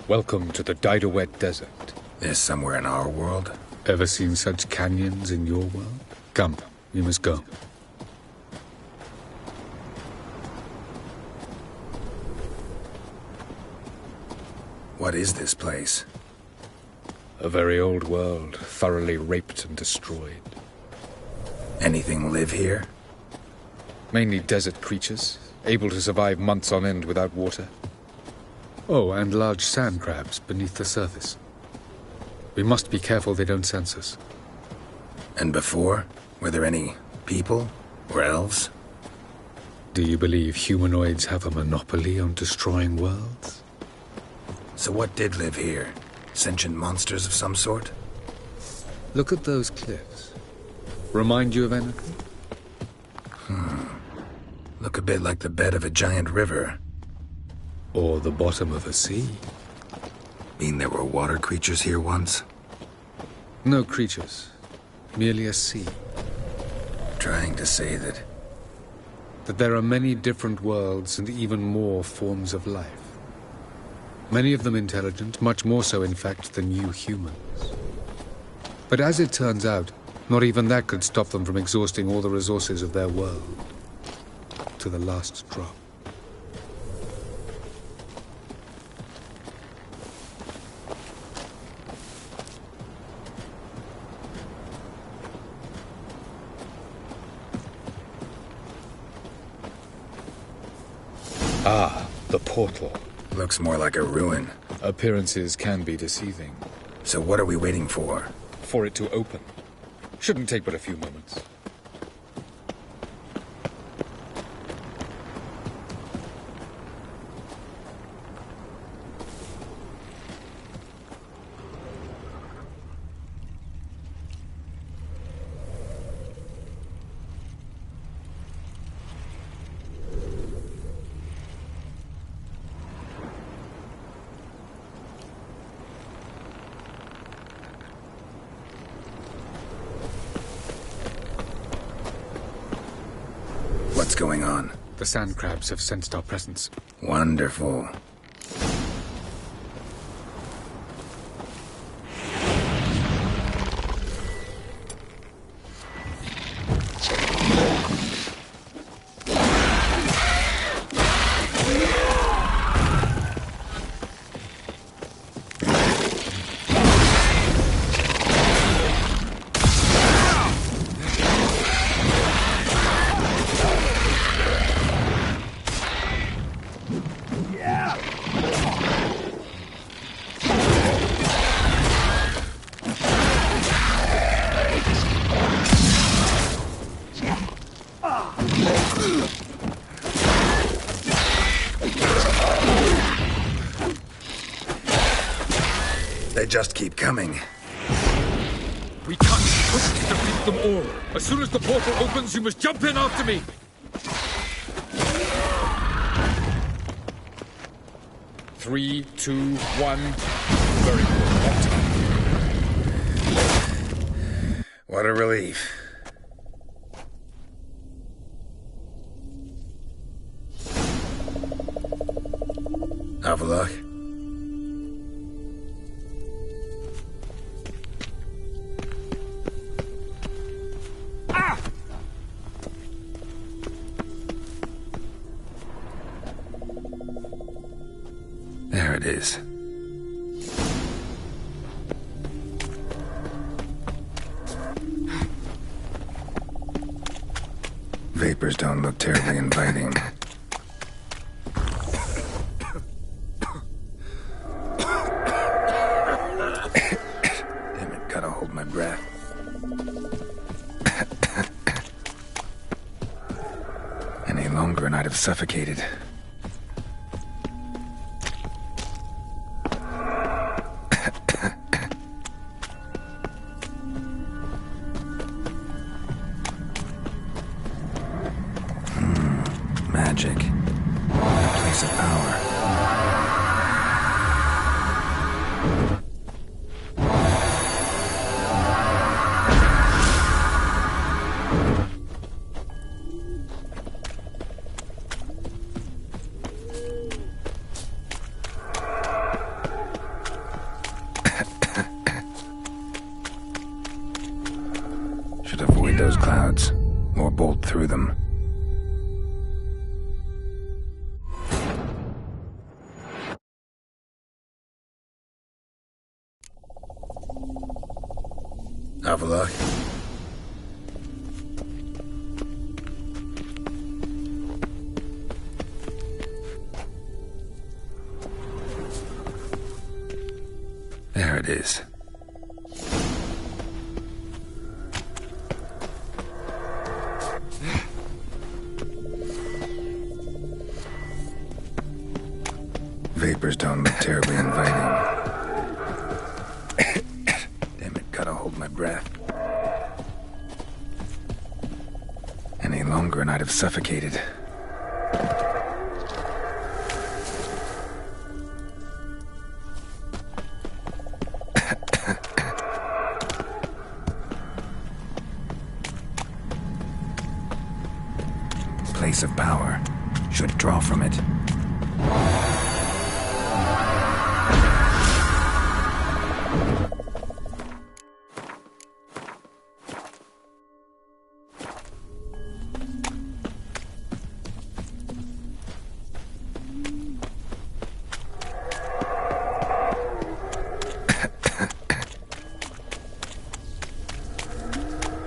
Welcome to the Daidaret Desert. This somewhere in our world? Ever seen such canyons in your world? Come, we must go. What is this place? A very old world, thoroughly raped and destroyed. Anything live here? Mainly desert creatures, able to survive months on end without water. Oh, and large sand crabs beneath the surface. We must be careful they don't sense us. And before? Were there any people? Or elves? Do you believe humanoids have a monopoly on destroying worlds? So what did live here? Sentient monsters of some sort? Look at those cliffs. Remind you of anything? Look a bit like the bed of a giant river. Or the bottom of a sea? Mean there were water creatures here once? No creatures. Merely a sea. Trying to say that... That there are many different worlds and even more forms of life. Many of them intelligent, much more so in fact than you humans. But as it turns out, not even that could stop them from exhausting all the resources of their world. To the last drop. Ah, the portal. Looks more like a ruin. Appearances can be deceiving. So what are we waiting for? For it to open. Shouldn't take but a few moments. What's going on? The sand crabs have sensed our presence. Wonderful. They just keep coming. We can't defeat them all. As soon as the portal opens, you must jump in after me. 3, 2, 1. Very good. That time. What a relief. Avallac'h? There it is. Vapors don't look terribly inviting. Damn it, gotta hold my breath. Any longer and I'd have suffocated. Magic. A place of power. Avila? There it is. Vapors don't look terribly inviting. Damn it, gotta hold my breath. Any longer and I'd have suffocated. Place of power. Should draw from it.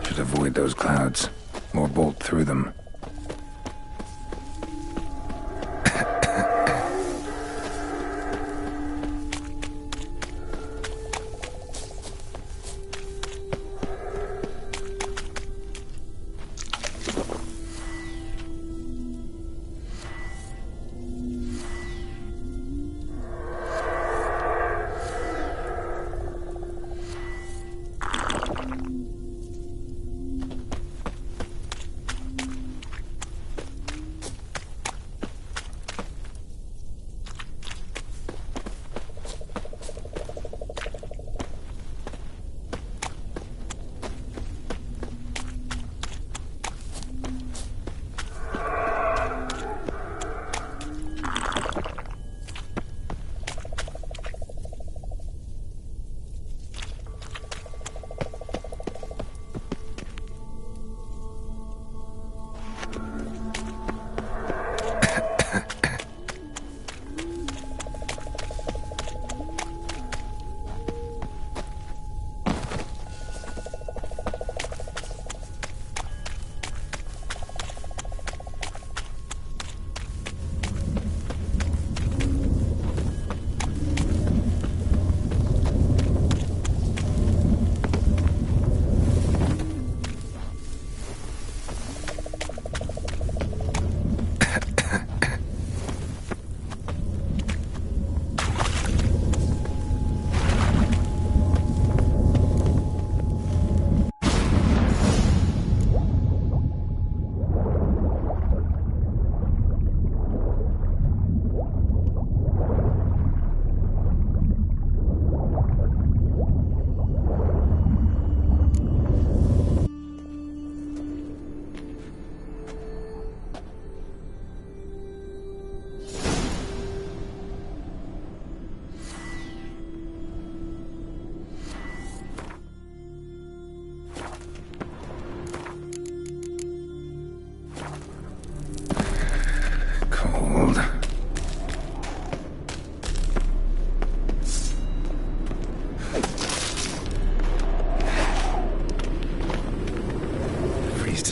Should avoid those clouds, or bolt through them.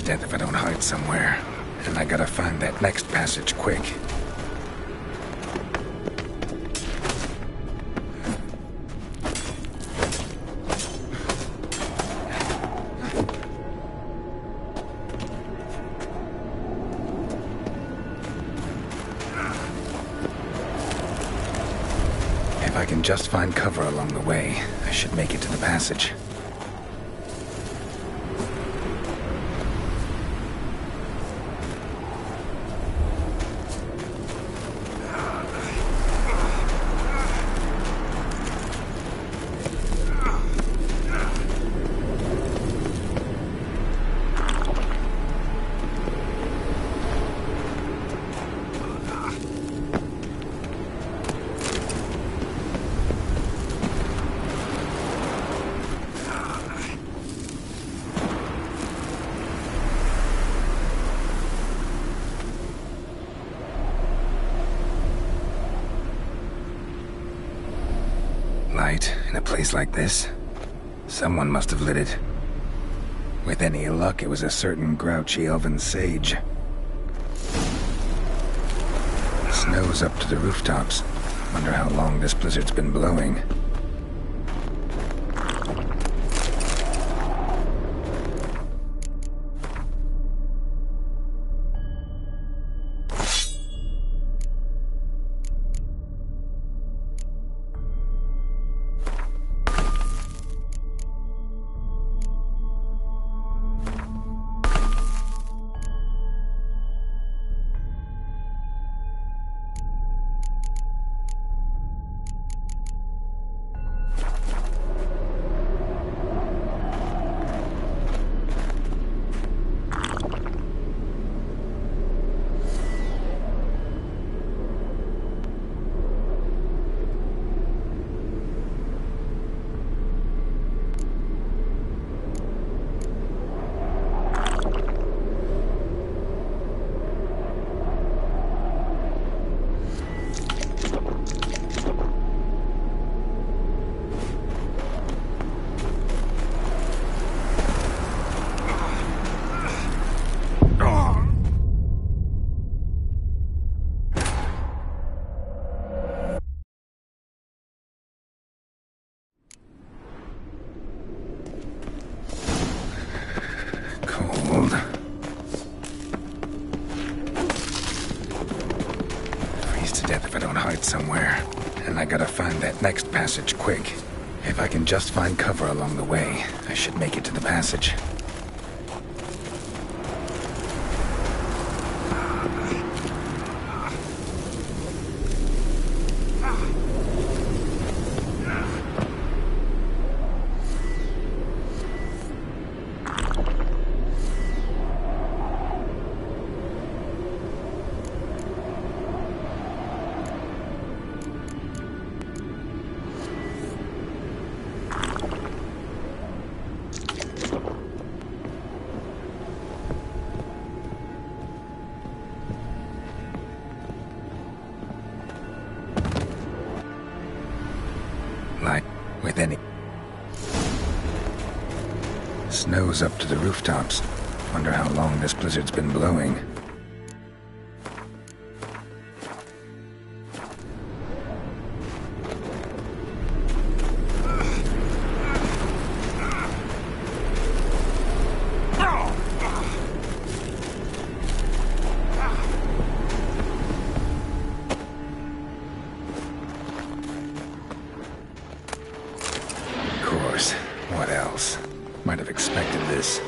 Death if I don't hide somewhere. And I gotta find that next passage quick. If I can just find cover along the way, I should make it to the passage. Light in a place like this? Someone must have lit it. With any luck, it was a certain grouchy elven sage. Snow's up to the rooftops. Wonder how long this blizzard's been blowing. Somewhere, and I gotta find that next passage quick. If I can just find cover along the way, I should make it to the passage. With any... Snow's up to the rooftops. Wonder how long this blizzard's been blowing. What else? Might have expected this.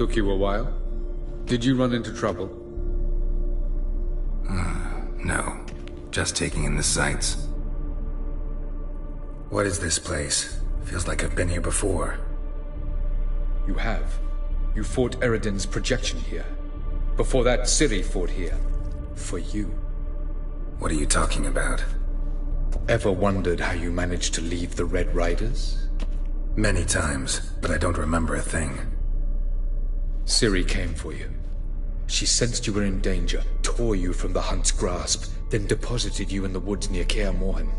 Took you a while? Did you run into trouble? No. Just taking in the sights. What is this place? Feels like I've been here before. You have. You fought Eredin's projection here. Before that, Ciri fought here. For you. What are you talking about? Ever wondered how you managed to leave the Red Riders? Many times, but I don't remember a thing. Ciri came for you. She sensed you were in danger, tore you from the Hunt's grasp, then deposited you in the woods near Kaer Morhen.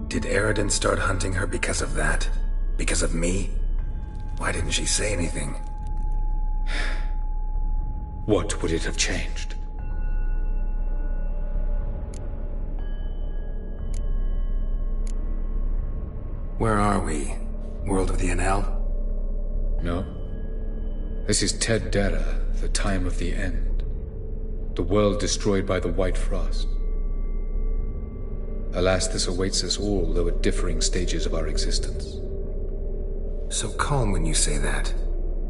Did Eredin start hunting her because of that? Because of me? Why didn't she say anything? What would it have changed? Where are we? World of the Enel? No. This is Ted Dara, the time of the end. The world destroyed by the White Frost. Alas, this awaits us all, though at differing stages of our existence. So calm when you say that.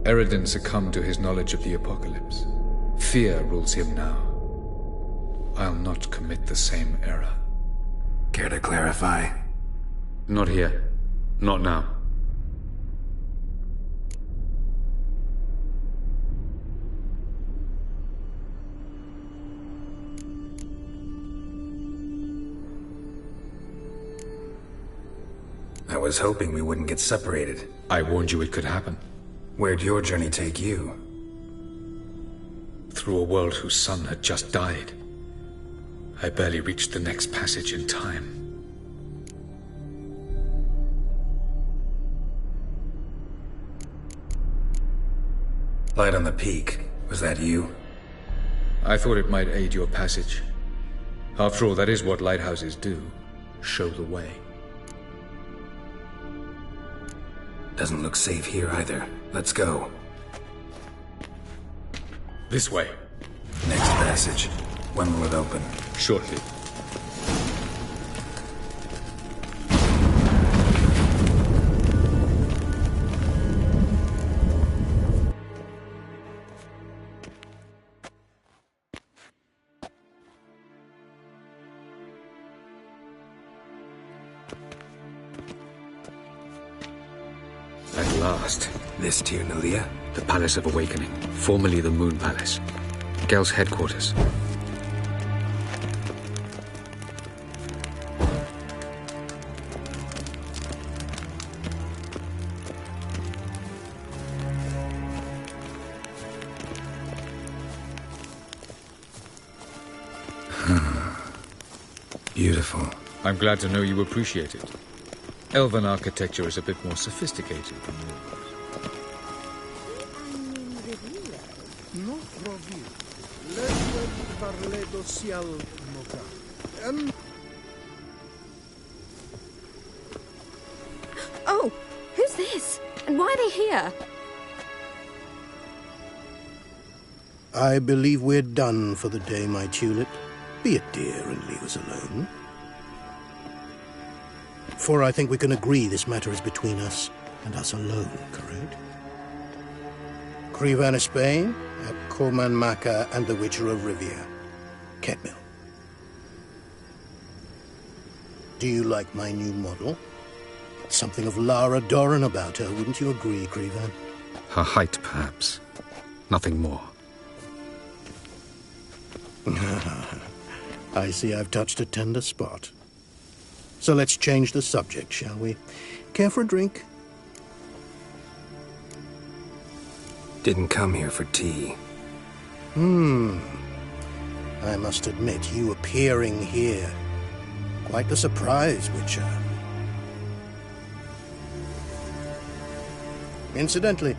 Eredin succumbed to his knowledge of the apocalypse. Fear rules him now. I'll not commit the same error. Care to clarify? Not here. Not now. I was hoping we wouldn't get separated. I warned you it could happen. Where'd your journey take you? Through a world whose sun had just died. I barely reached the next passage in time. Light on the peak. Was that you? I thought it might aid your passage. After all, that is what lighthouses do. Show the way. Doesn't look safe here either. Let's go. This way. Next passage. When will it open? Shortly. At last. This Tir Nalia? The Palace of Awakening, formerly the Moon Palace. Gel's headquarters. Beautiful. I'm glad to know you appreciate it. Elven architecture is a bit more sophisticated than yours. Oh, who's this? And why are they here? I believe we're done for the day, my tulip. Be a dear and leave us alone. For I think we can agree this matter is between us and us alone, correct? Krivan Spain, at Corman Maka and the Witcher of Rivia. Ketmil. Do you like my new model? Something of Lara Doran about her, wouldn't you agree, Krivan? Her height, perhaps. Nothing more. I see I've touched a tender spot. So let's change the subject, shall we? Care for a drink? Didn't come here for tea. I must admit, you appearing here. Quite a surprise, Witcher. Incidentally,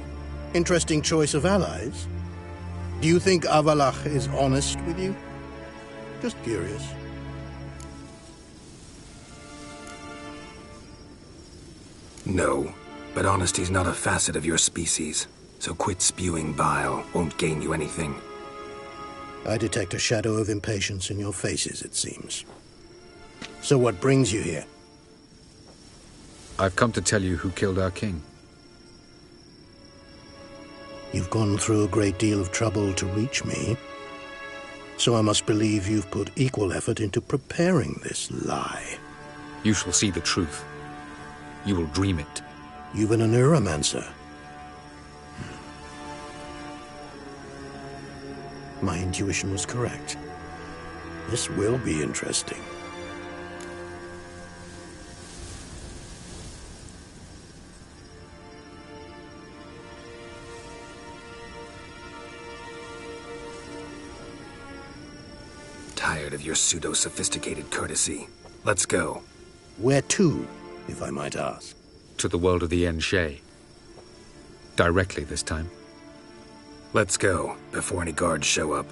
interesting choice of allies. Do you think Avallac'h is honest with you? Just curious. No, but honesty's not a facet of your species. So quit spewing bile. Won't gain you anything. I detect a shadow of impatience in your faces, it seems. So what brings you here? I've come to tell you who killed our king. You've gone through a great deal of trouble to reach me, so I must believe you've put equal effort into preparing this lie. You shall see the truth. You will dream it. You've been a neuromancer. My intuition was correct. This will be interesting. Tired of your pseudo-sophisticated courtesy. Let's go. Where to, if I might ask? To the world of the En-Shay. Directly this time. Let's go, before any guards show up.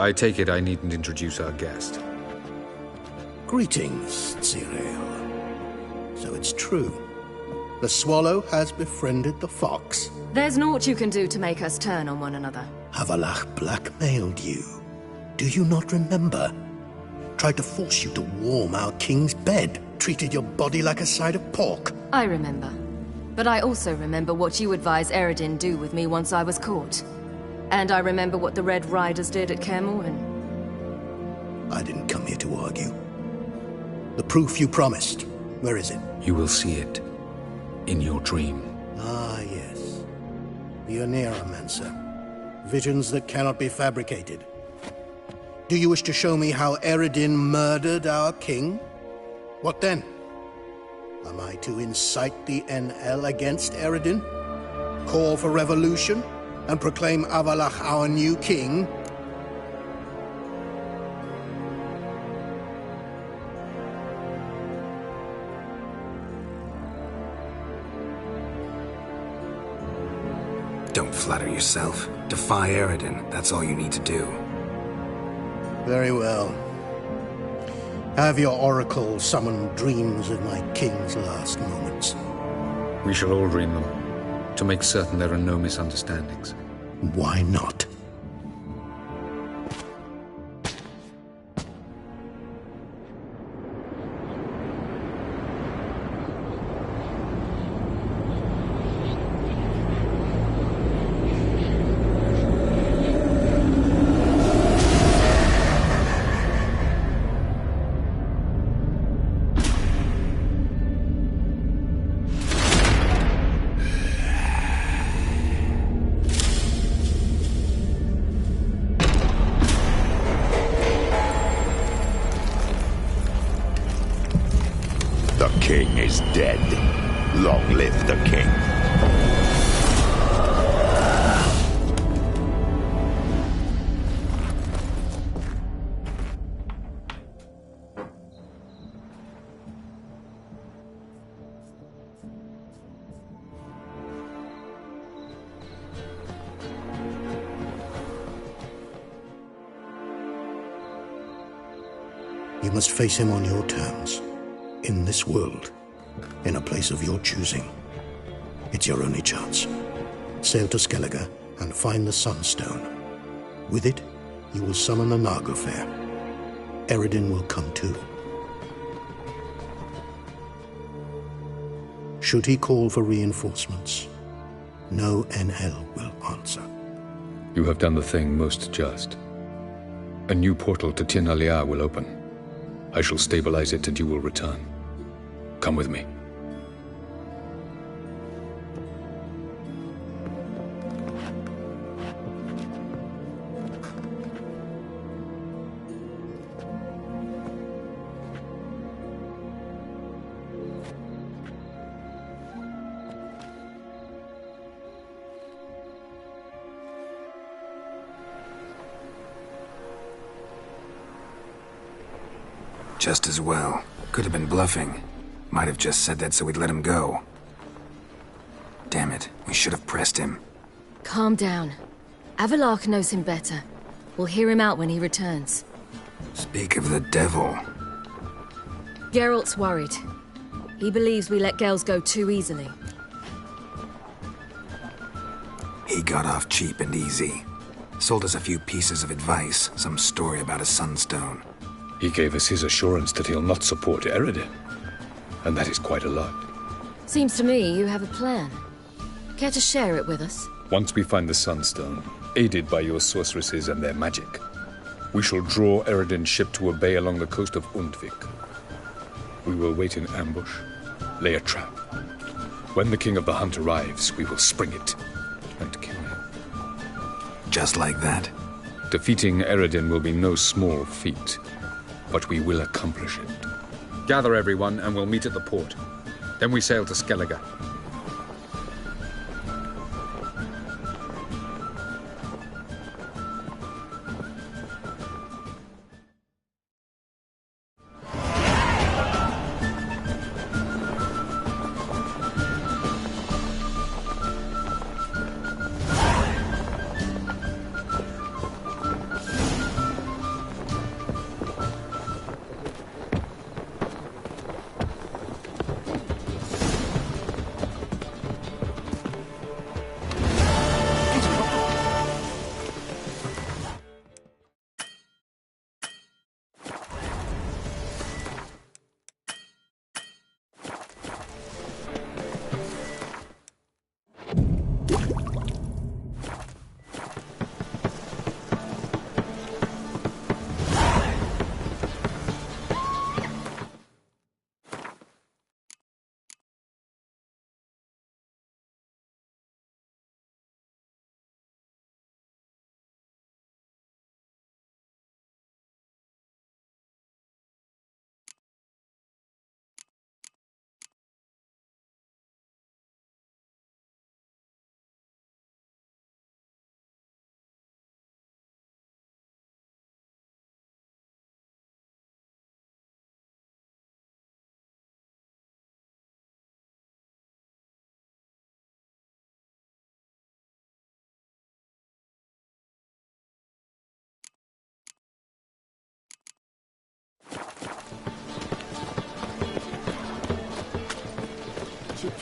I take it I needn't introduce our guest. Greetings, Zireael. So it's true. The swallow has befriended the fox. There's naught you can do to make us turn on one another. Avallac'h blackmailed you. Do you not remember? Tried to force you to warm our king's bed. Treated your body like a side of pork. I remember. But I also remember what you advised Eredin do with me once I was caught. And I remember what the Red Riders did at Kaer Morhen. I didn't come here to argue. The proof you promised, where is it? You will see it in your dream. Ah, yes. The Oneiromancer. Visions that cannot be fabricated. Do you wish to show me how Eredin murdered our king? What then? Am I to incite the NL against Eredin? Call for revolution? And proclaim Avallac'h our new king? Don't flatter yourself. Defy Eredin. That's all you need to do. Very well. Have your oracle summon dreams of my king's last moments. We shall all dream them. to make certain there are no misunderstandings. Why not? The king is dead. Long live the king. You must face him on your terms. In this world, in a place of your choosing. It's your only chance. Sail to Skellige and find the Sunstone. With it, you will summon the Naglfar. Eredin will come too. Should he call for reinforcements, no Enhel will answer. You have done the thing most just. A new portal to Tir na Liar will open. I shall stabilize it and you will return. Come with me. Just as well. Could have been bluffing. Might have just said that so we'd let him go. Damn it, we should have pressed him. Calm down. Avallac'h knows him better. We'll hear him out when he returns. Speak of the devil. Geralt's worried. He believes we let Gels go too easily. He got off cheap and easy. Sold us a few pieces of advice, some story about a sunstone. He gave us his assurance that he'll not support Eredin. And that is quite a lot. Seems to me you have a plan. Care to share it with us? Once we find the Sunstone, aided by your sorceresses and their magic, we shall draw Eredin's ship to a bay along the coast of Undvik. We will wait in ambush, lay a trap. When the King of the Hunt arrives, we will spring it and kill him. Just like that? Defeating Eredin will be no small feat, but we will accomplish it. Gather everyone and we'll meet at the port. Then we sail to Skellige.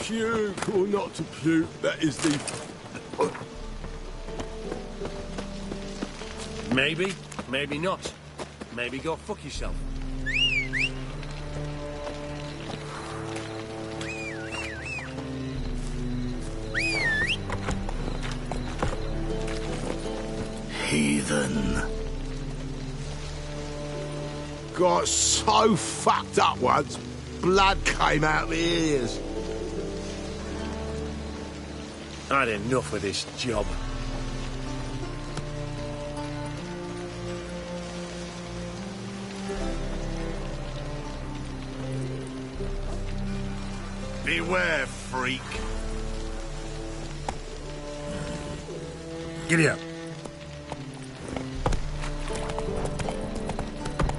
puke or not to puke, that is the... Maybe, maybe not. Maybe go fuck yourself. Heathen. Got so fucked up once, blood came out my ears. I had enough of this job. Beware, freak. Giddy up.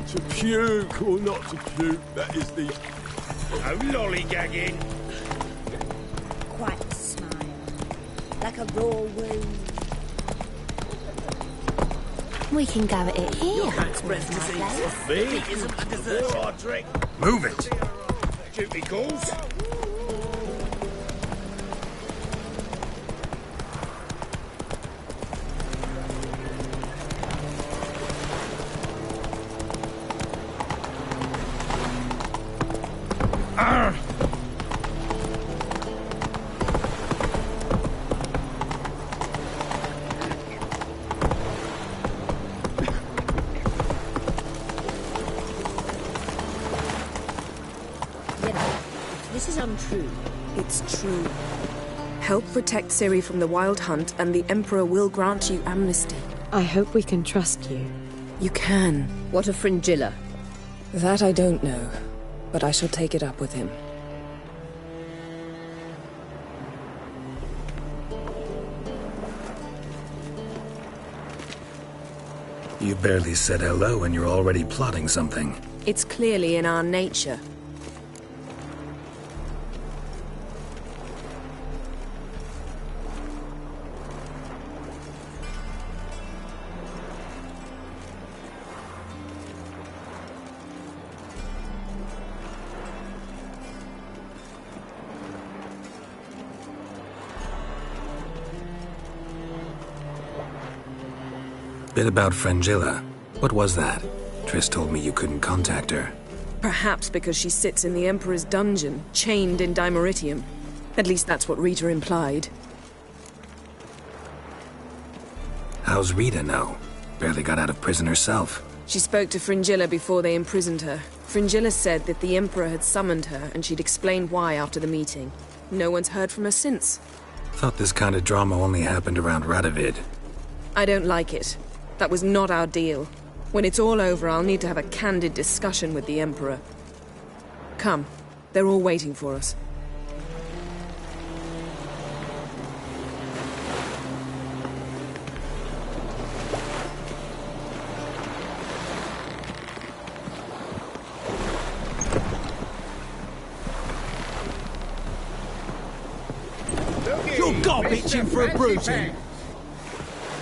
To puke or not to puke, that is the... No lollygagging. Quite a smile, like a raw wound. We can go at it here. Big isn't a dessert. Or drink. Move it. Duty calls. This is untrue. It's true. Help protect Ciri from the Wild Hunt, and the Emperor will grant you amnesty. I hope we can trust you. You can. What of Fringilla? That I don't know, but I shall take it up with him. You barely said hello and you're already plotting something. It's clearly in our nature. Bit about Fringilla. What was that? Triss told me you couldn't contact her. Perhaps because she sits in the Emperor's dungeon, chained in Dimeritium. At least that's what Rita implied. How's Rita know? Barely got out of prison herself. She spoke to Fringilla before they imprisoned her. Fringilla said that the Emperor had summoned her, and she'd explained why after the meeting. No one's heard from her since. Thought this kind of drama only happened around Radovid. I don't like it. That was not our deal. When it's all over, I'll need to have a candid discussion with the Emperor. Come. They're all waiting for us. You're gob-itching for a bruising.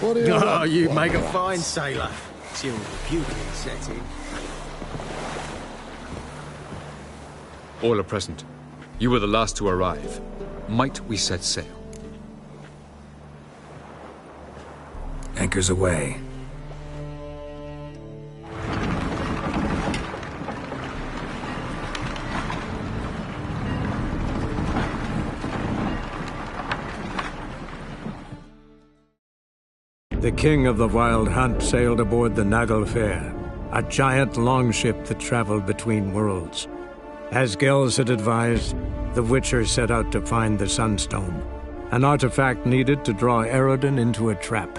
Oh, you make a fine sailor. Till the puking set in. All are present. You were the last to arrive. Might we set sail? Anchors away. The king of the Wild Hunt sailed aboard the Naglfar, a giant longship that traveled between worlds. As Gels had advised, the Witcher set out to find the Sunstone, an artifact needed to draw Eredin into a trap.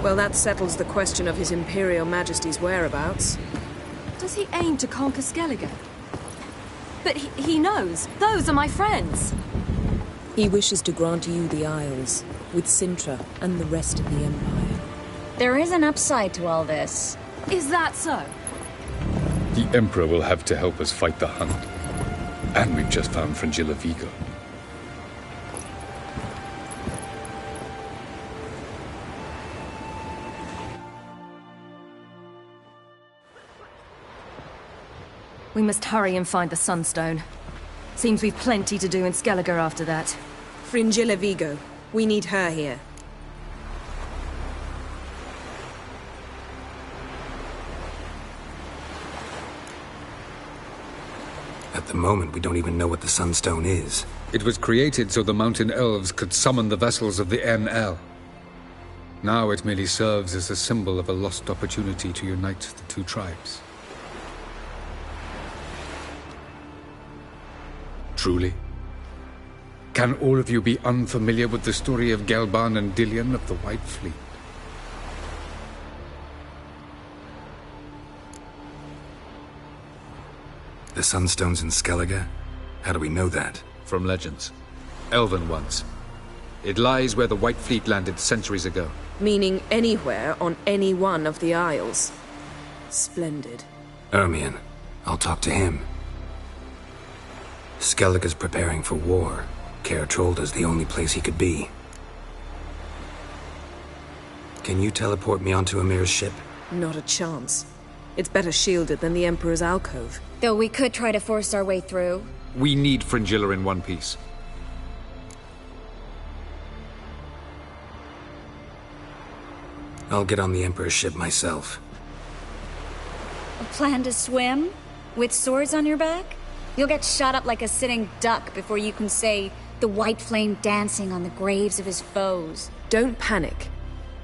Well, that settles the question of His Imperial Majesty's whereabouts. Does he aim to conquer Skellige? But he knows. Those are my friends. He wishes to grant you the Isles, with Cintra and the rest of the Empire. There is an upside to all this. Is that so? The Emperor will have to help us fight the Hunt. And we've just found Fringilla Vigo. We must hurry and find the Sunstone. Seems we've plenty to do in Skellige after that. Fringilla Vigo. We need her here. At the moment, we don't even know what the Sunstone is. It was created so the Mountain Elves could summon the vessels of the NL. Now it merely serves as a symbol of a lost opportunity to unite the two tribes. Truly? Can all of you be unfamiliar with the story of Gelban and Dillion of the White Fleet? The Sunstone's in Skellige? How do we know that? From legends. Elven ones. It lies where the White Fleet landed centuries ago. Meaning anywhere on any one of the Isles. Splendid. Ermion. I'll talk to him. Skellige's preparing for war. Kaer Trolda's the only place he could be. Can you teleport me onto Amir's ship? Not a chance. It's better shielded than the Emperor's alcove. Though we could try to force our way through. We need Fringilla in one piece. I'll get on the Emperor's ship myself. A plan to swim? With swords on your back? You'll get shot up like a sitting duck before you can say the white flame dancing on the graves of his foes. Don't panic.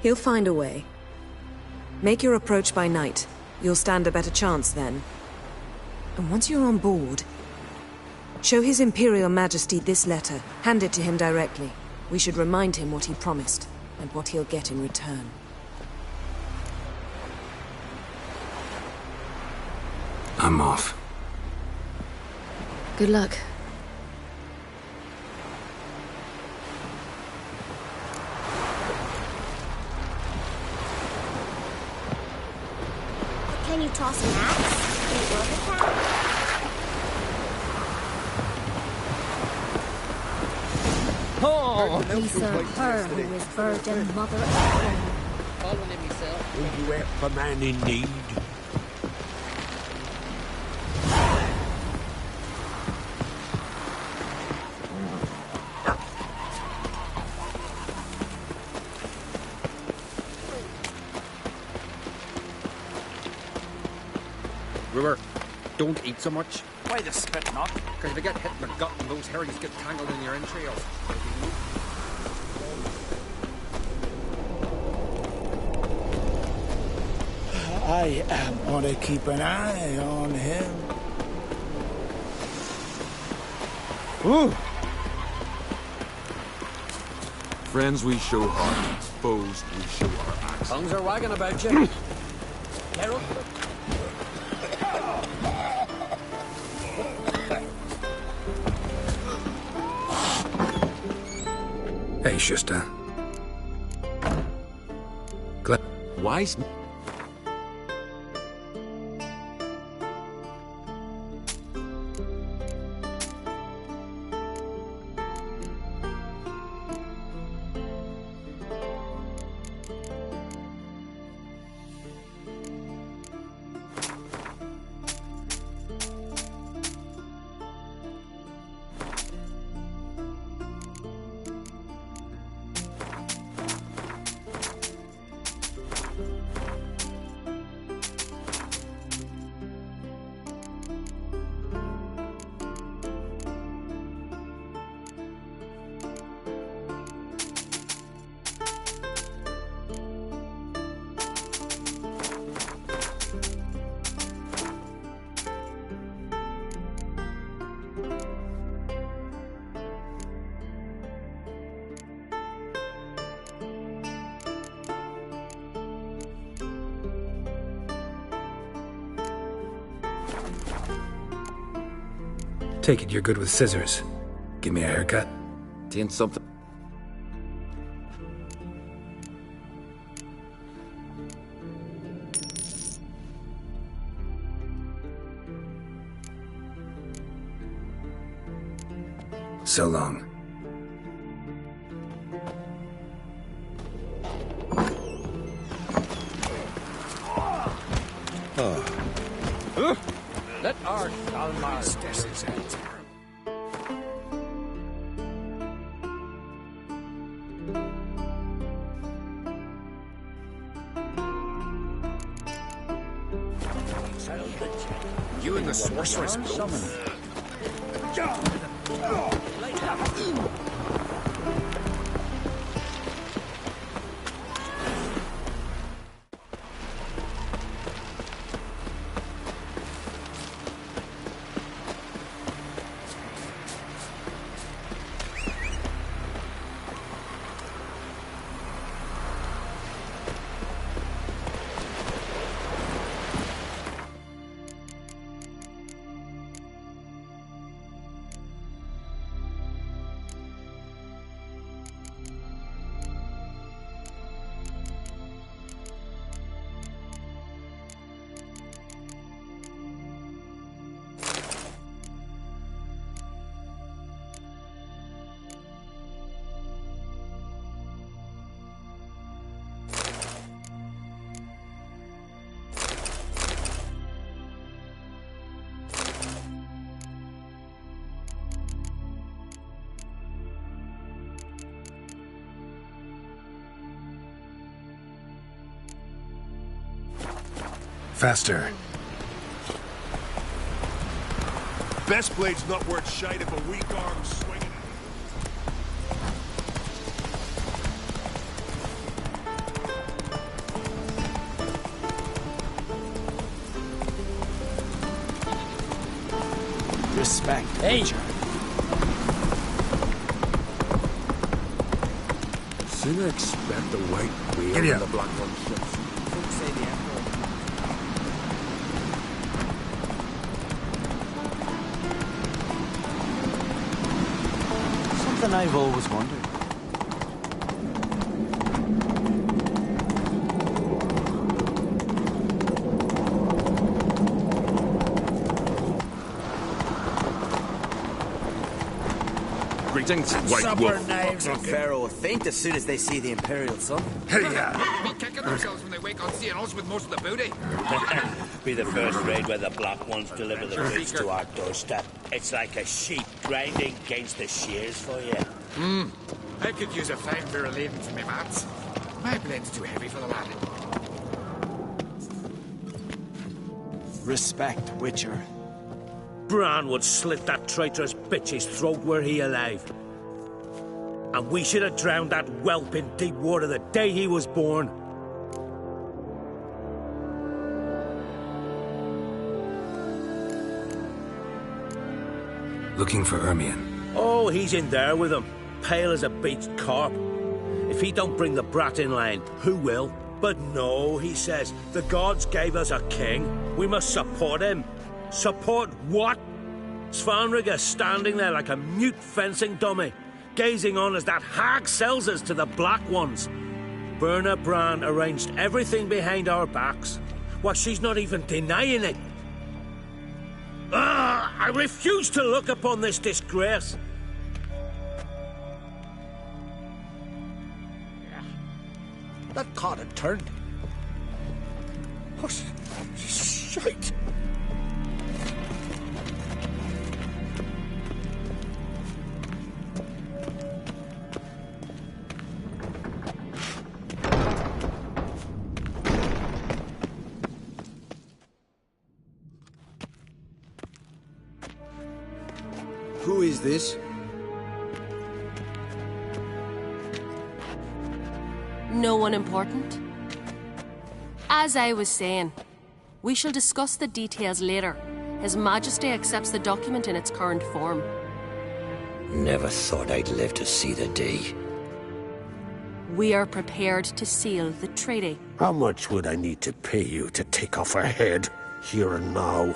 He'll find a way. Make your approach by night. You'll stand a better chance then. And once you're on board, show His Imperial Majesty this letter. Hand it to him directly. We should remind him what he promised, and what he'll get in return. I'm off. Good luck. Can you toss an axe? Can you build a town? Oh! He served her who is virgin mother of all. Following him yourself. Will you help a man in need? River, don't eat so much. Why the spit not? Because if you get hit in the gut and those herrings get tangled in your entrails. I am gonna keep an eye on him. Ooh. Friends we show heart, foes we show our axe. Tongues are wagging about you. Geralt? Hey, Schuster. Wise. Take it you're good with scissors. Give me a haircut. Ain't something. So long. Let our Stalmar. You and the sorceress both. Faster. Best blade's not worth shite if a weak arm's swinging. Respect. Hey! Didn't expect the white wheel Giddy and up. the black one ships. Folks say the Emperor. Something I've always wondered. Greetings, White Supper Wolf. knives and Pharaoh will faint as soon as they see the Imperial sun. Hey, Be kicking themselves when they wake on seeing us with most of the booty. Be the first raid where the Black Ones deliver the goods to our doorstep. It's like a sheep grinding against the shears for you. I could use a fine bit of relieving from my mats. My blade's too heavy for the lad. Respect, Witcher. Bran would slit that traitorous bitch's throat were he alive. And we should have drowned that whelp in deep water the day he was born. Looking for Ermion. Oh, he's in there with him, pale as a beached carp. If he don't bring the brat in line, who will? But no, he says, the gods gave us a king. We must support him. Support what? Svanrigger standing there like a mute fencing dummy, gazing on as that hag sells us to the Black Ones. Berna Bran arranged everything behind our backs. Well, she's not even denying it. I refuse to look upon this disgrace. That caught had turned. Oh, shite. Who is this? No one important. As I was saying, we shall discuss the details later. His Majesty accepts the document in its current form. Never thought I'd live to see the day. We are prepared to seal the treaty. How much would I need to pay you to take off her head, here and now?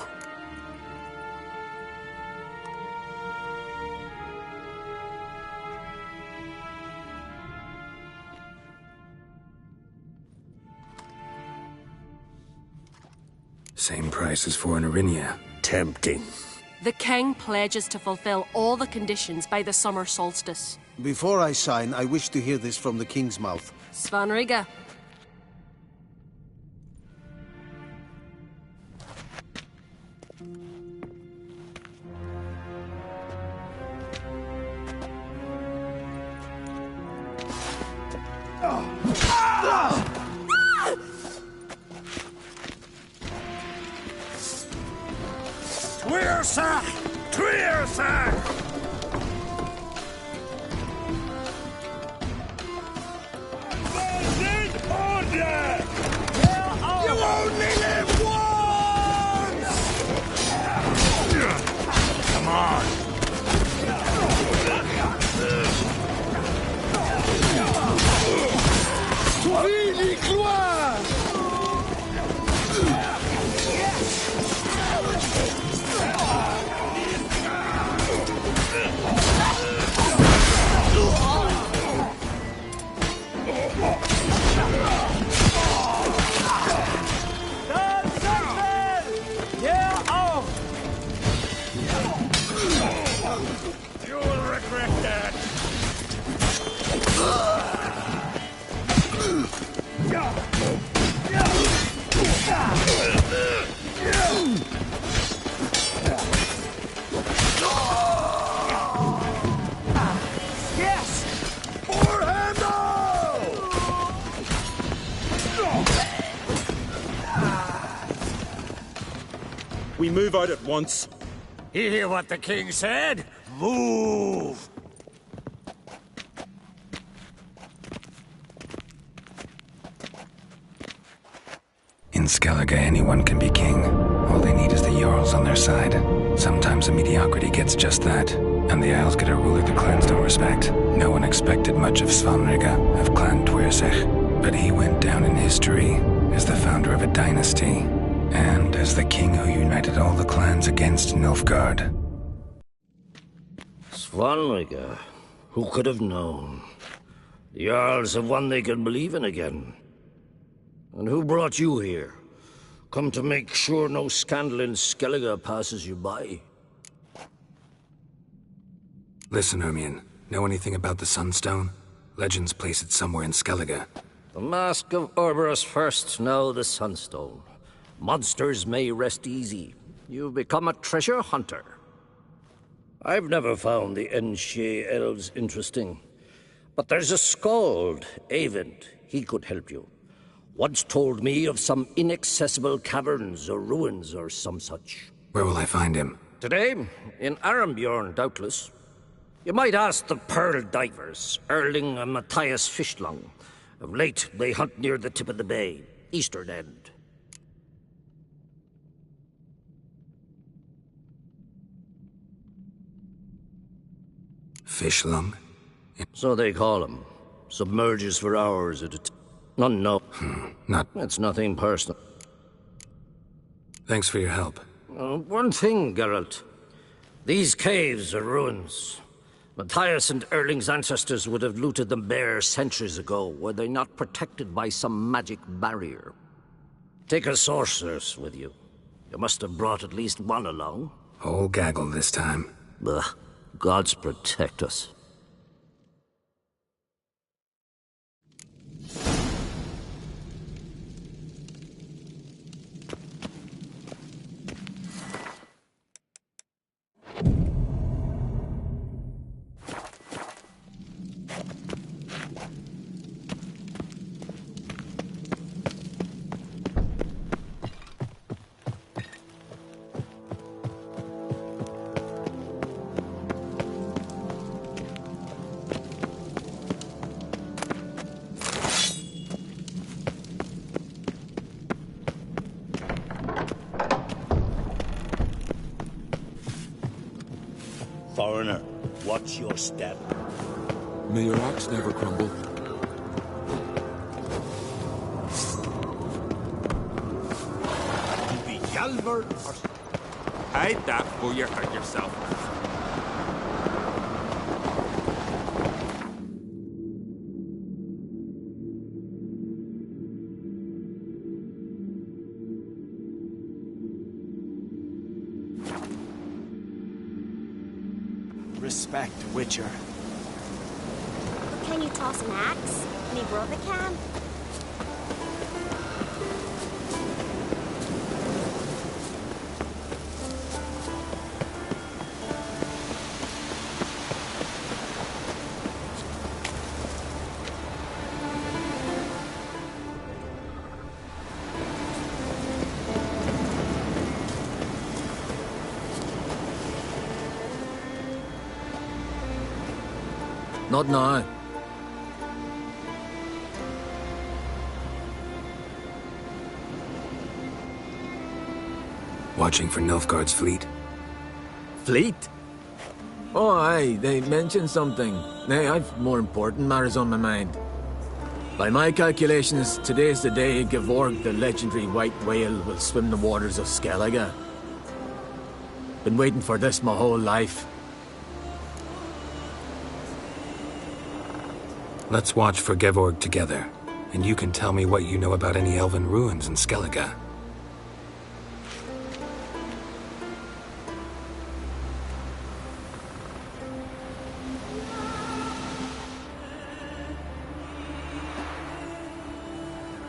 Same price as for an Erinia. Tempting. The king pledges to fulfill all the conditions by the summer solstice. Before I sign, I wish to hear this from the king's mouth. Svanriga. Twersa! Twersa! Order! You only live once! Come on! Tuvili gloire! You will regret that. Yes! We move out at once. You hear what the king said? Move! In Skellige, anyone can be king. All they need is the Jarls on their side. Sometimes a mediocrity gets just that, and the Isles get a ruler the clans don't respect. No one expected much of Svanriga, of Clan Twirsech, but he went down in history as the founder of a dynasty, and as the king who united all the clans against Nilfgaard. Svanriga, who could have known? The Jarls have one they can believe in again. And who brought you here? Come to make sure no scandal in Skellige passes you by. Listen, Hermione. Know anything about the Sunstone? Legends place it somewhere in Skellige. The Mask of Orberus first, now the Sunstone. Monsters may rest easy. You've become a treasure hunter. I've never found the Enshe elves interesting. But there's a skald, Eyvind. He could help you. Once told me of some inaccessible caverns or ruins or some such. Where will I find him? Today, in Arambjorn, doubtless. You might ask the Pearl Divers, Erling and Matthias Fischlung. Of late, they hunt near the tip of the bay, eastern end. Fischlung? So they call him. Submerges for hours at a time. No. It's nothing personal. Thanks for your help. One thing, Geralt. These caves are ruins. Matthias and Erling's ancestors would have looted them bare centuries ago, were they not protected by some magic barrier. Take a sorceress with you. You must have brought at least one along. Whole gaggle this time. Ugh. Gods protect us. Foreigner, watch your step. May your axe never crumble. You be Yalver or... Hide that before you hurt yourself. respect, Witcher. Can you toss an axe? Me brother can. Not now. Watching for Nilfgaard's fleet? Fleet? Oh, aye, they mentioned something. Nay, I've more important matters on my mind. By my calculations, today's the day Gevorg, the legendary white whale, will swim the waters of Skellige. Been waiting for this my whole life. Let's watch for Gevorg together, and you can tell me what you know about any elven ruins in Skellige.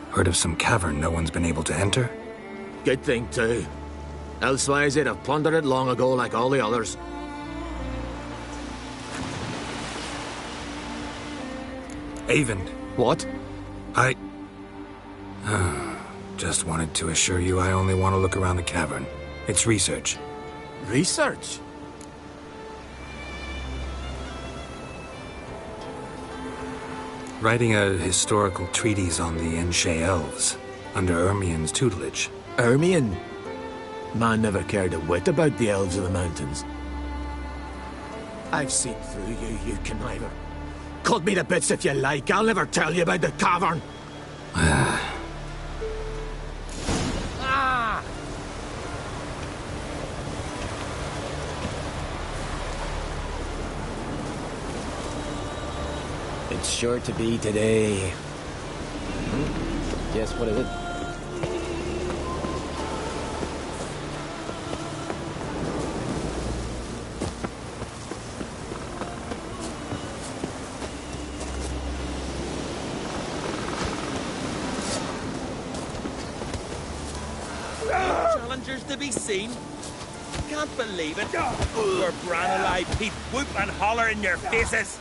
Heard of some cavern no one's been able to enter? Good thing, too. Elsewise, they'd have plundered it long ago like all the others. Eyvind. What? I... just wanted to assure you I only want to look around the cavern. It's research. Research? Writing a historical treatise on the Enshe Elves, under Ermien's tutelage. Ermien? Man never cared a whit about the Elves of the Mountains. I've seen through you, you conniver. Cut me to bits if you like, I'll never tell you about the cavern! It's sure to be today. Guess what it is? Challengers to be seen. Can't believe it. We're bran alive. He'd whoop and holler in your faces.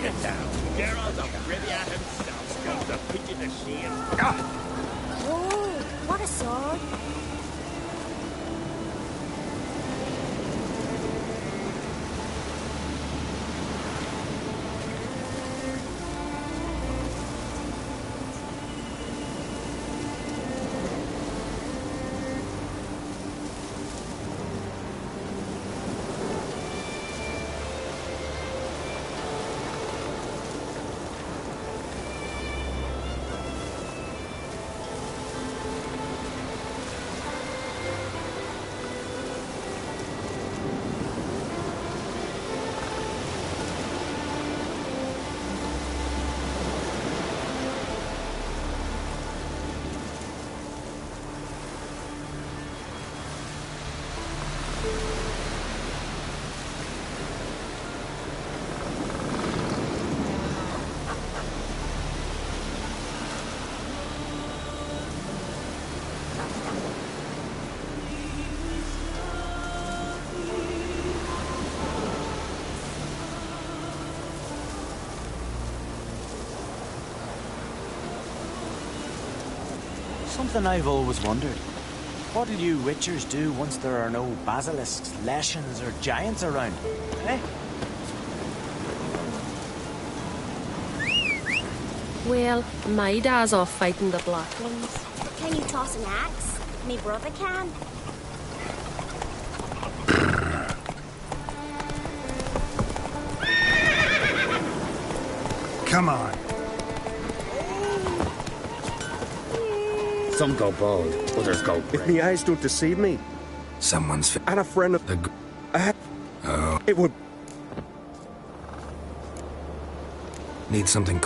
Get down. Geralt of Rivia himself's got to put you to shame. Oh, what a sword. Something I've always wondered. What'll you witchers do once there are no basilisks, leshens, or giants around? Eh? Well, my dad's off fighting the Black Ones. Can you toss an axe? Me brother can. Come on. Some go bald, others go grey. If me eyes don't deceive me, Someone's and a friend of Oh. it would Need something.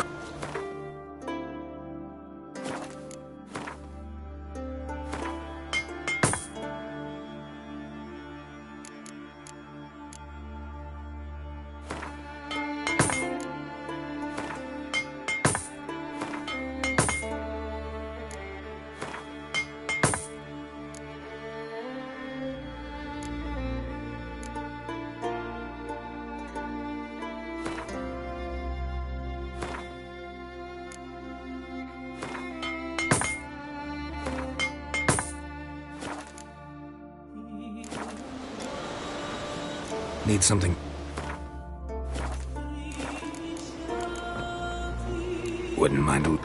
Need something. Wouldn't mind a...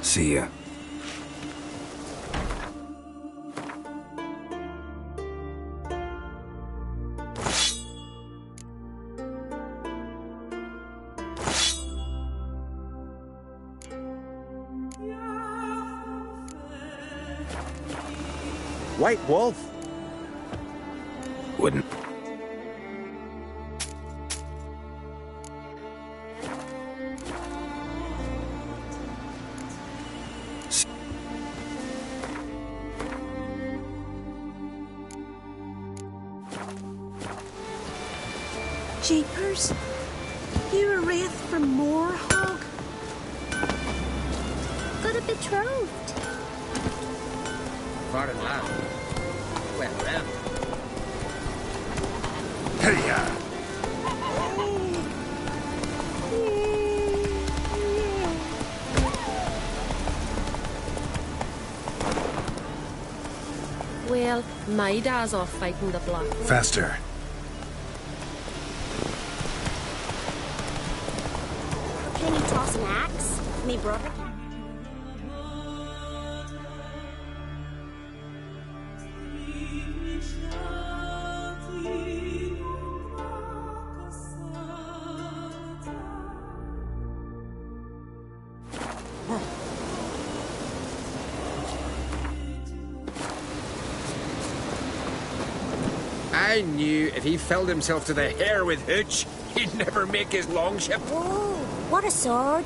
See ya. White Wolf. Wouldn't. Jeepers, you a wraith from Moorhog? Got a betrothed. Far and loud. Well, well. Hey-ya! Well, my dad's off fighting the Black Ones. Faster. Can you toss an axe? Me brother can. I knew if he filled himself to the hair with hooch, he'd never make his longship. Whoa, what a sword.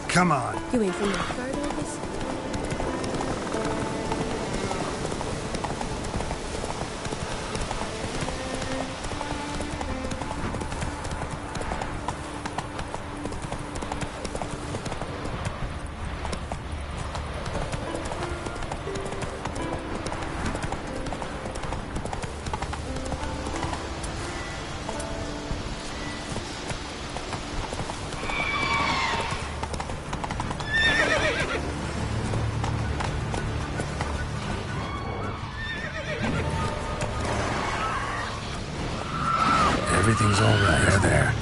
Come on. You ain't from that guard, August? Everything's all right. There.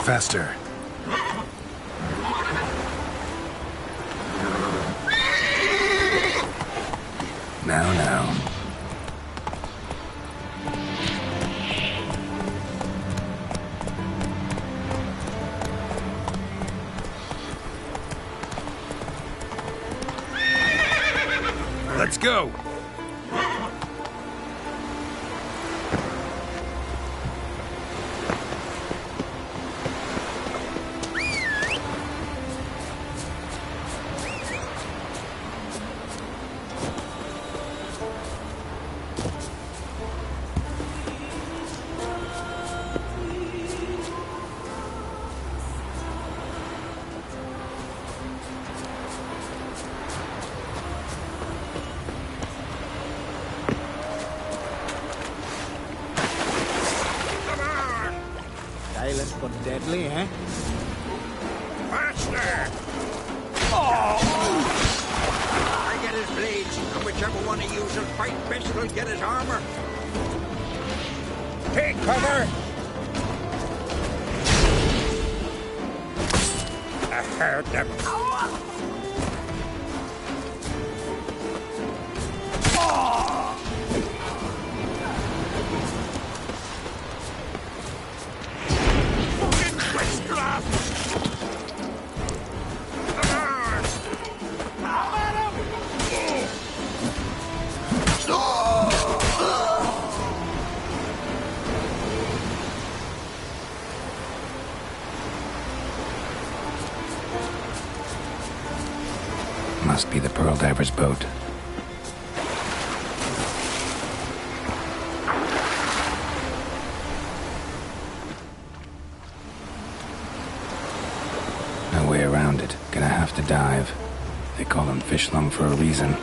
faster. Now. Let's go! Silent but deadly, eh? Faster! Oh! I get his blades, and whichever one of you will fight best will get his armor. Take cover! I heard them. Must be the Pearl Diver's boat. No way around it. Gonna have to dive. They call them fish lung for a reason.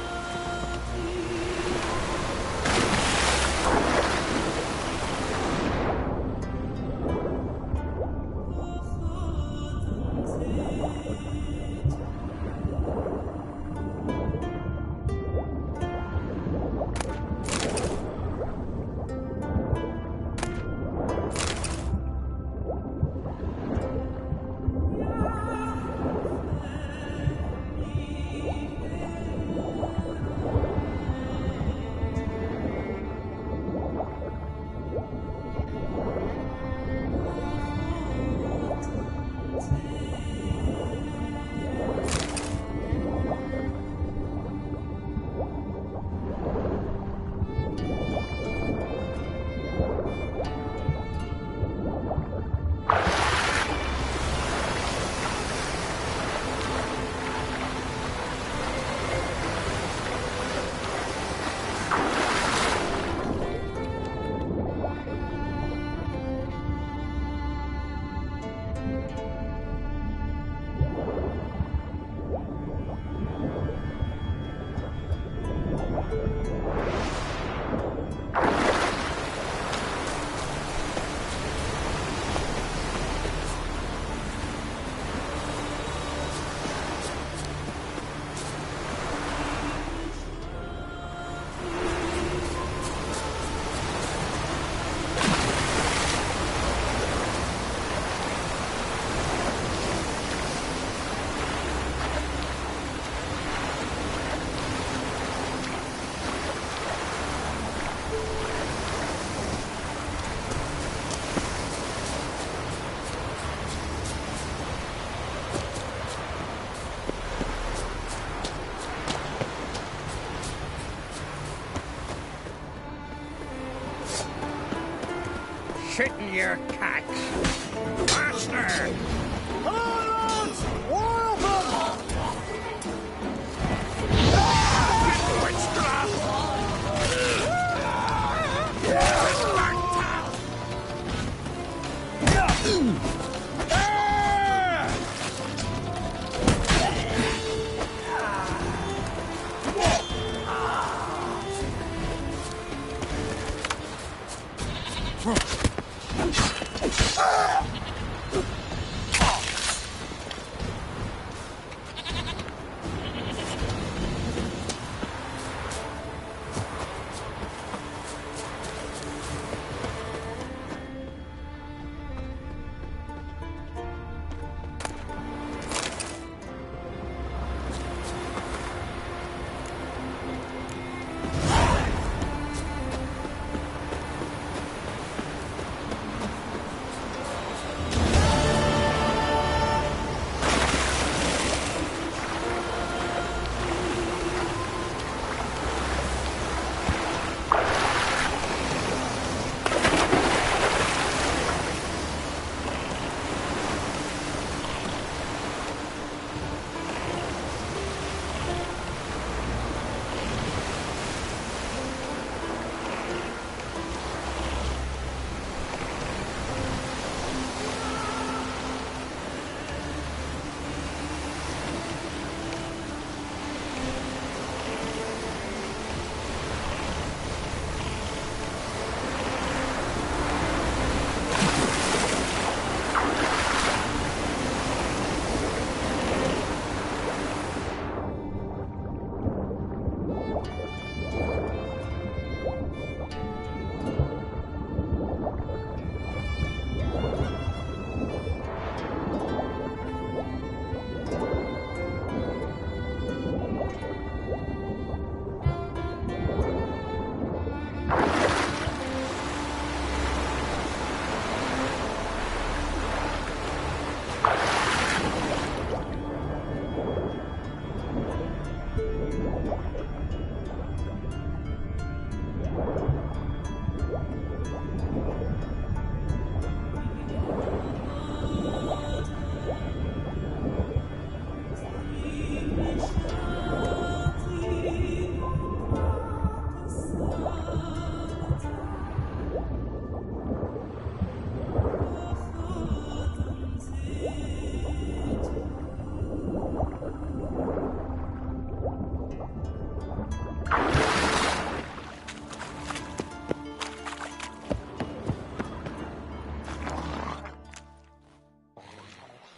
Shit in your catch. Faster!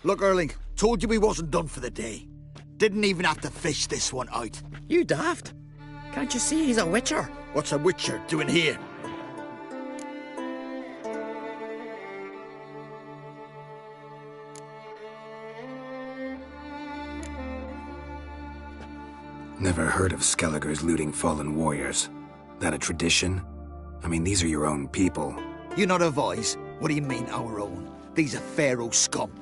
Look, Erling, told you we wasn't done for the day. Didn't even have to fish this one out. You daft. Can't you see he's a witcher? What's a witcher doing here? Never heard of Skelligers looting fallen warriors. That a tradition? I mean, these are your own people. You not advise? What do you mean, our own? These are Pharaoh scum.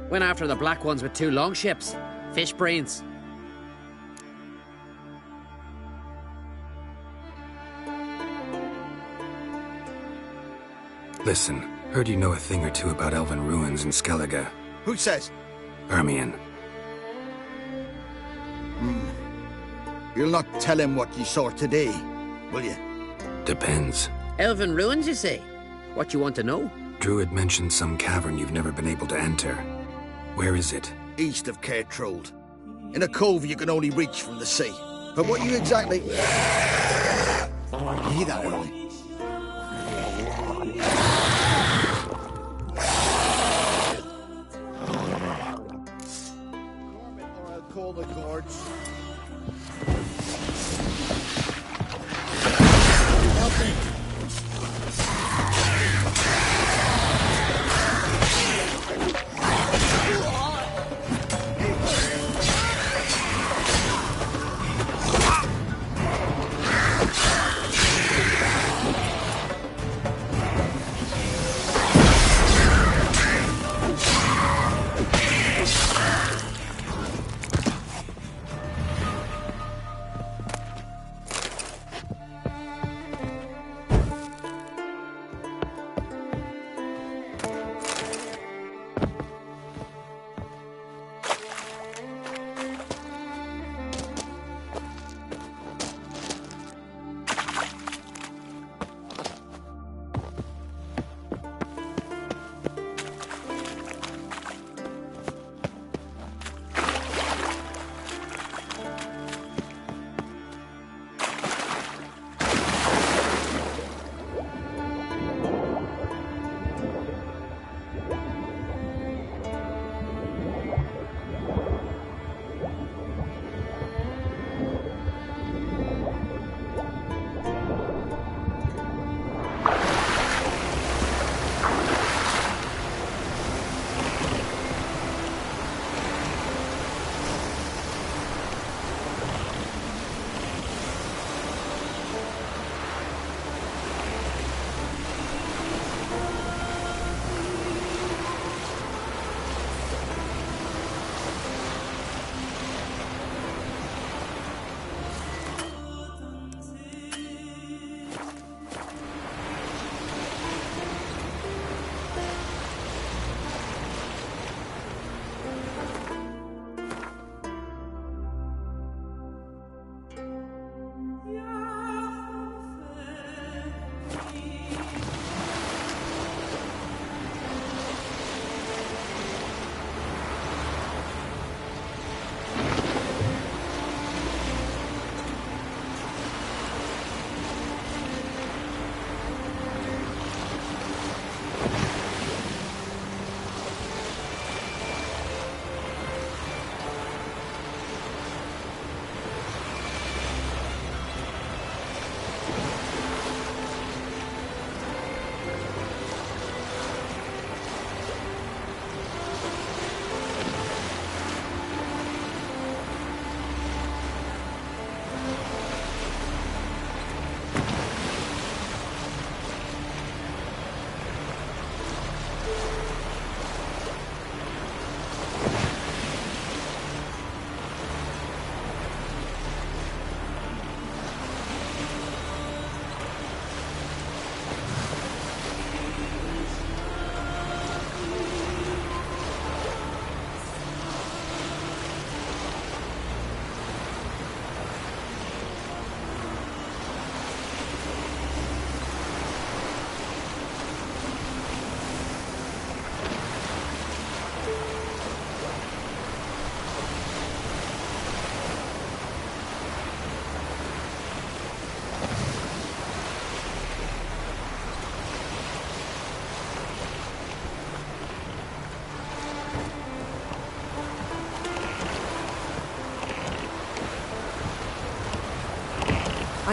Went after the black ones with 2 longships. Fish brains. Listen, heard you know a thing or two about elven ruins in Skellige. Who says? Ermion. You'll not tell him what you saw today, will you? Depends. Elven ruins, you say? What you want to know? Druid mentioned some cavern you've never been able to enter. Where is it? East of Caer Trode. In a cove you can only reach from the sea. But what you exactly... You hear that, Erling? I'll call the guards.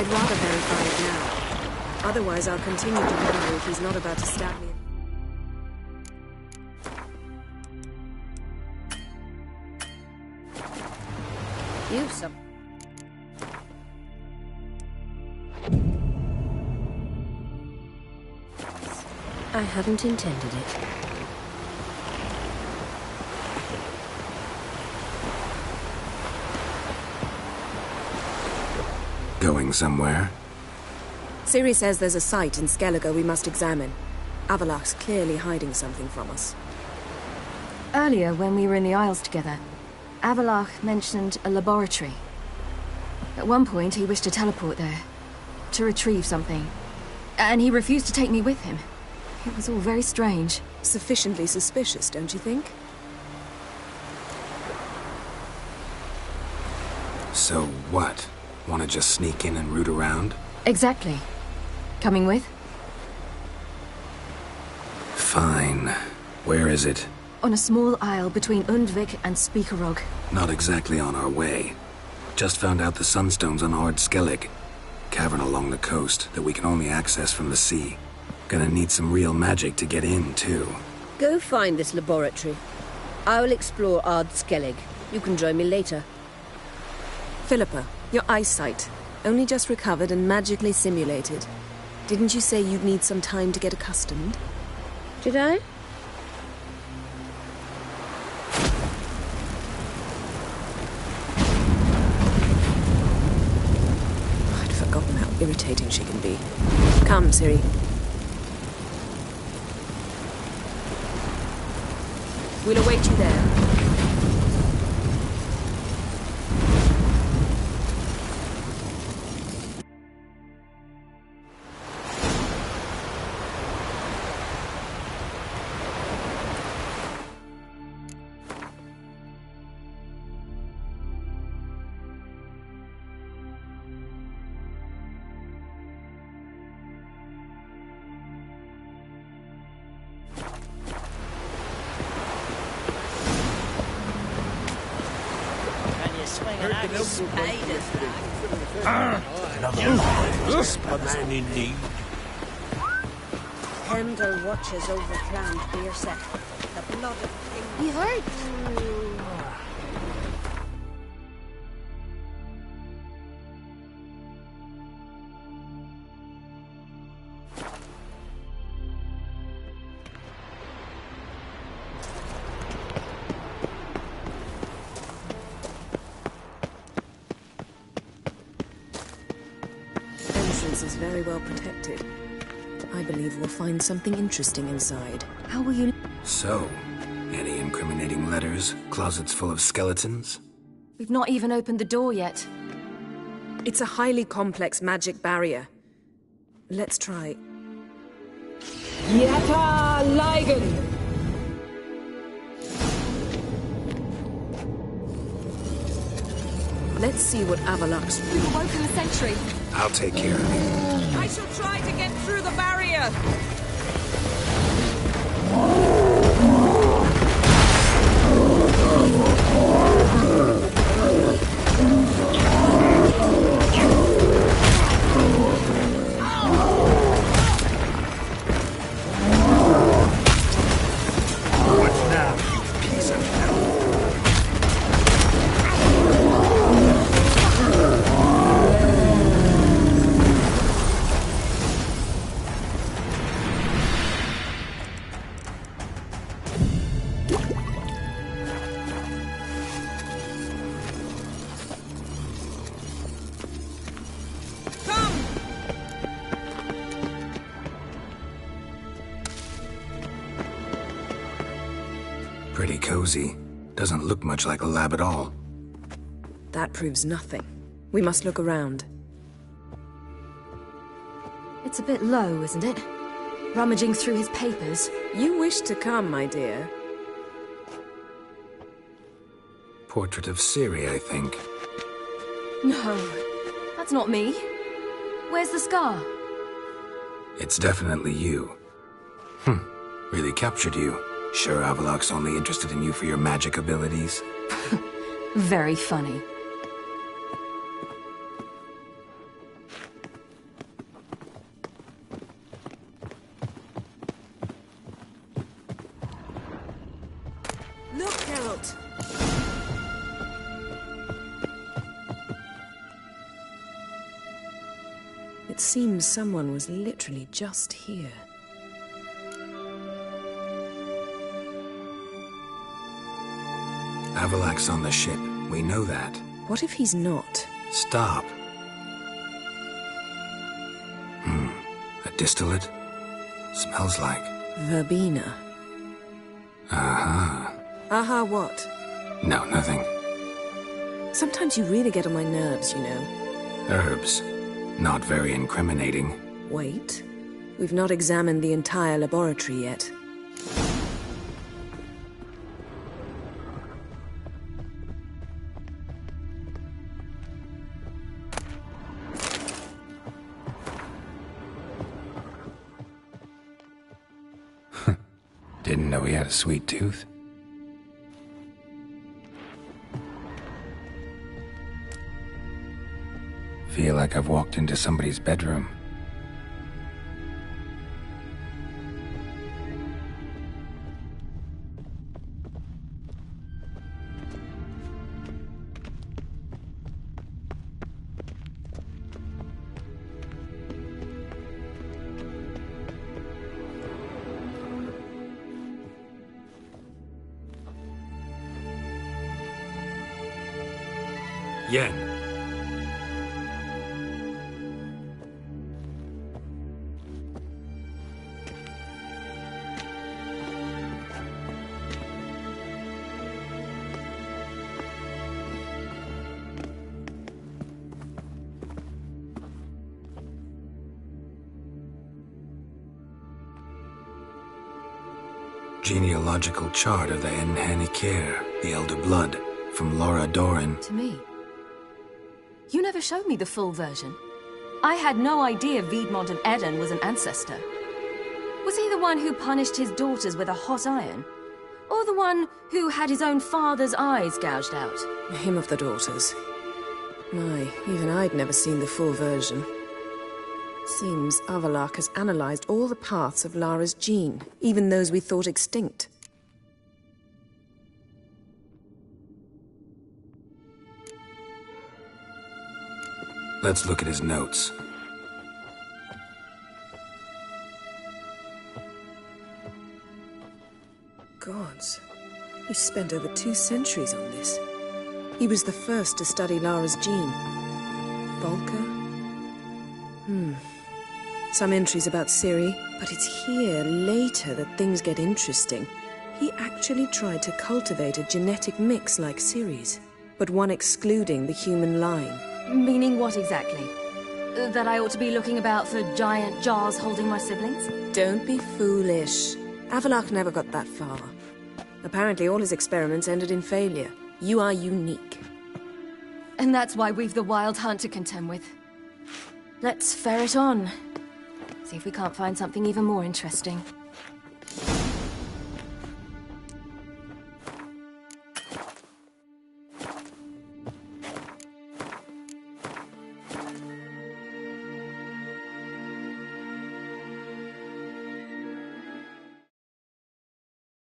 I'd rather verify it now. Otherwise, I'll continue to wonder if he's not about to stab me. You some. I hadn't intended it. Going somewhere? Ciri says there's a site in Skellige we must examine. Avallac'h's clearly hiding something from us. Earlier, when we were in the Isles together, Avallac'h mentioned a laboratory. At one point, he wished to teleport there, to retrieve something. And he refused to take me with him. It was all very strange. Sufficiently suspicious, don't you think? So what? Want to just sneak in and root around? Exactly. Coming with? Fine. Where is it? On a small isle between Undvik and Speakerog. Not exactly on our way. Just found out the sunstones on Ard Skellig. Cavern along the coast that we can only access from the sea. Gonna need some real magic to get in, too. Go find this laboratory. I will explore Ard Skellig. You can join me later. Philippa, your eyesight. Only just recovered and magically simulated. Didn't you say you'd need some time to get accustomed? Did I? I'd forgotten how irritating she can be. Come, Ciri. We'll await you there. Man in need. Heimdall watches over Clan Beerset. The blood of King. You heard? Is very well protected. I believe we'll find something interesting inside. How will you... So, any incriminating letters? Closets full of skeletons? We've not even opened the door yet. It's a highly complex magic barrier. Let's try. Yata Ligen! Let's see what Avallac'h's... We've awoken the sentry. I'll take care of it. I shall try to get through the barrier! Pretty cozy. Doesn't look much like a lab at all. That proves nothing. We must look around. It's a bit low, isn't it? Rummaging through his papers. You wish to come, my dear. Portrait of Ciri, I think. No, that's not me. Where's the scar? It's definitely you. Really captured you. Sure Avallac'h's only interested in you for your magic abilities? Very funny. out! It seems someone was literally just here. Avalak's on the ship. We know that. What if he's not? Stop. A distillate? Smells like... Verbena. Aha. Aha what? No, nothing. Sometimes you really get on my nerves, you know. Herbs. Not very incriminating. Wait. We've not examined the entire laboratory yet. Didn't know he had a sweet tooth. Feel like I've walked into somebody's bedroom. Yen. Genealogical chart of the Enhanikir, the Elder Blood, from Laura Doran. To me? You never showed me the full version. I had no idea Viedmont of Eden was an ancestor. Was he the one who punished his daughters with a hot iron? Or the one who had his own father's eyes gouged out? Him of the daughters. My, even I'd never seen the full version. Seems Avalak has analyzed all the paths of Lara's gene, even those we thought extinct. Let's look at his notes. Gods. He spent over 2 centuries on this. He was the first to study Lara's gene. Volker? Some entries about Ciri, but it's here, later, that things get interesting. He actually tried to cultivate a genetic mix like Ciri's, but one excluding the human line. Meaning what exactly? That I ought to be looking about for giant jars holding my siblings? Don't be foolish. Avalak never got that far. Apparently all his experiments ended in failure. You are unique. And that's why we've the Wild Hunt to contend with. Let's ferret on. See if we can't find something even more interesting.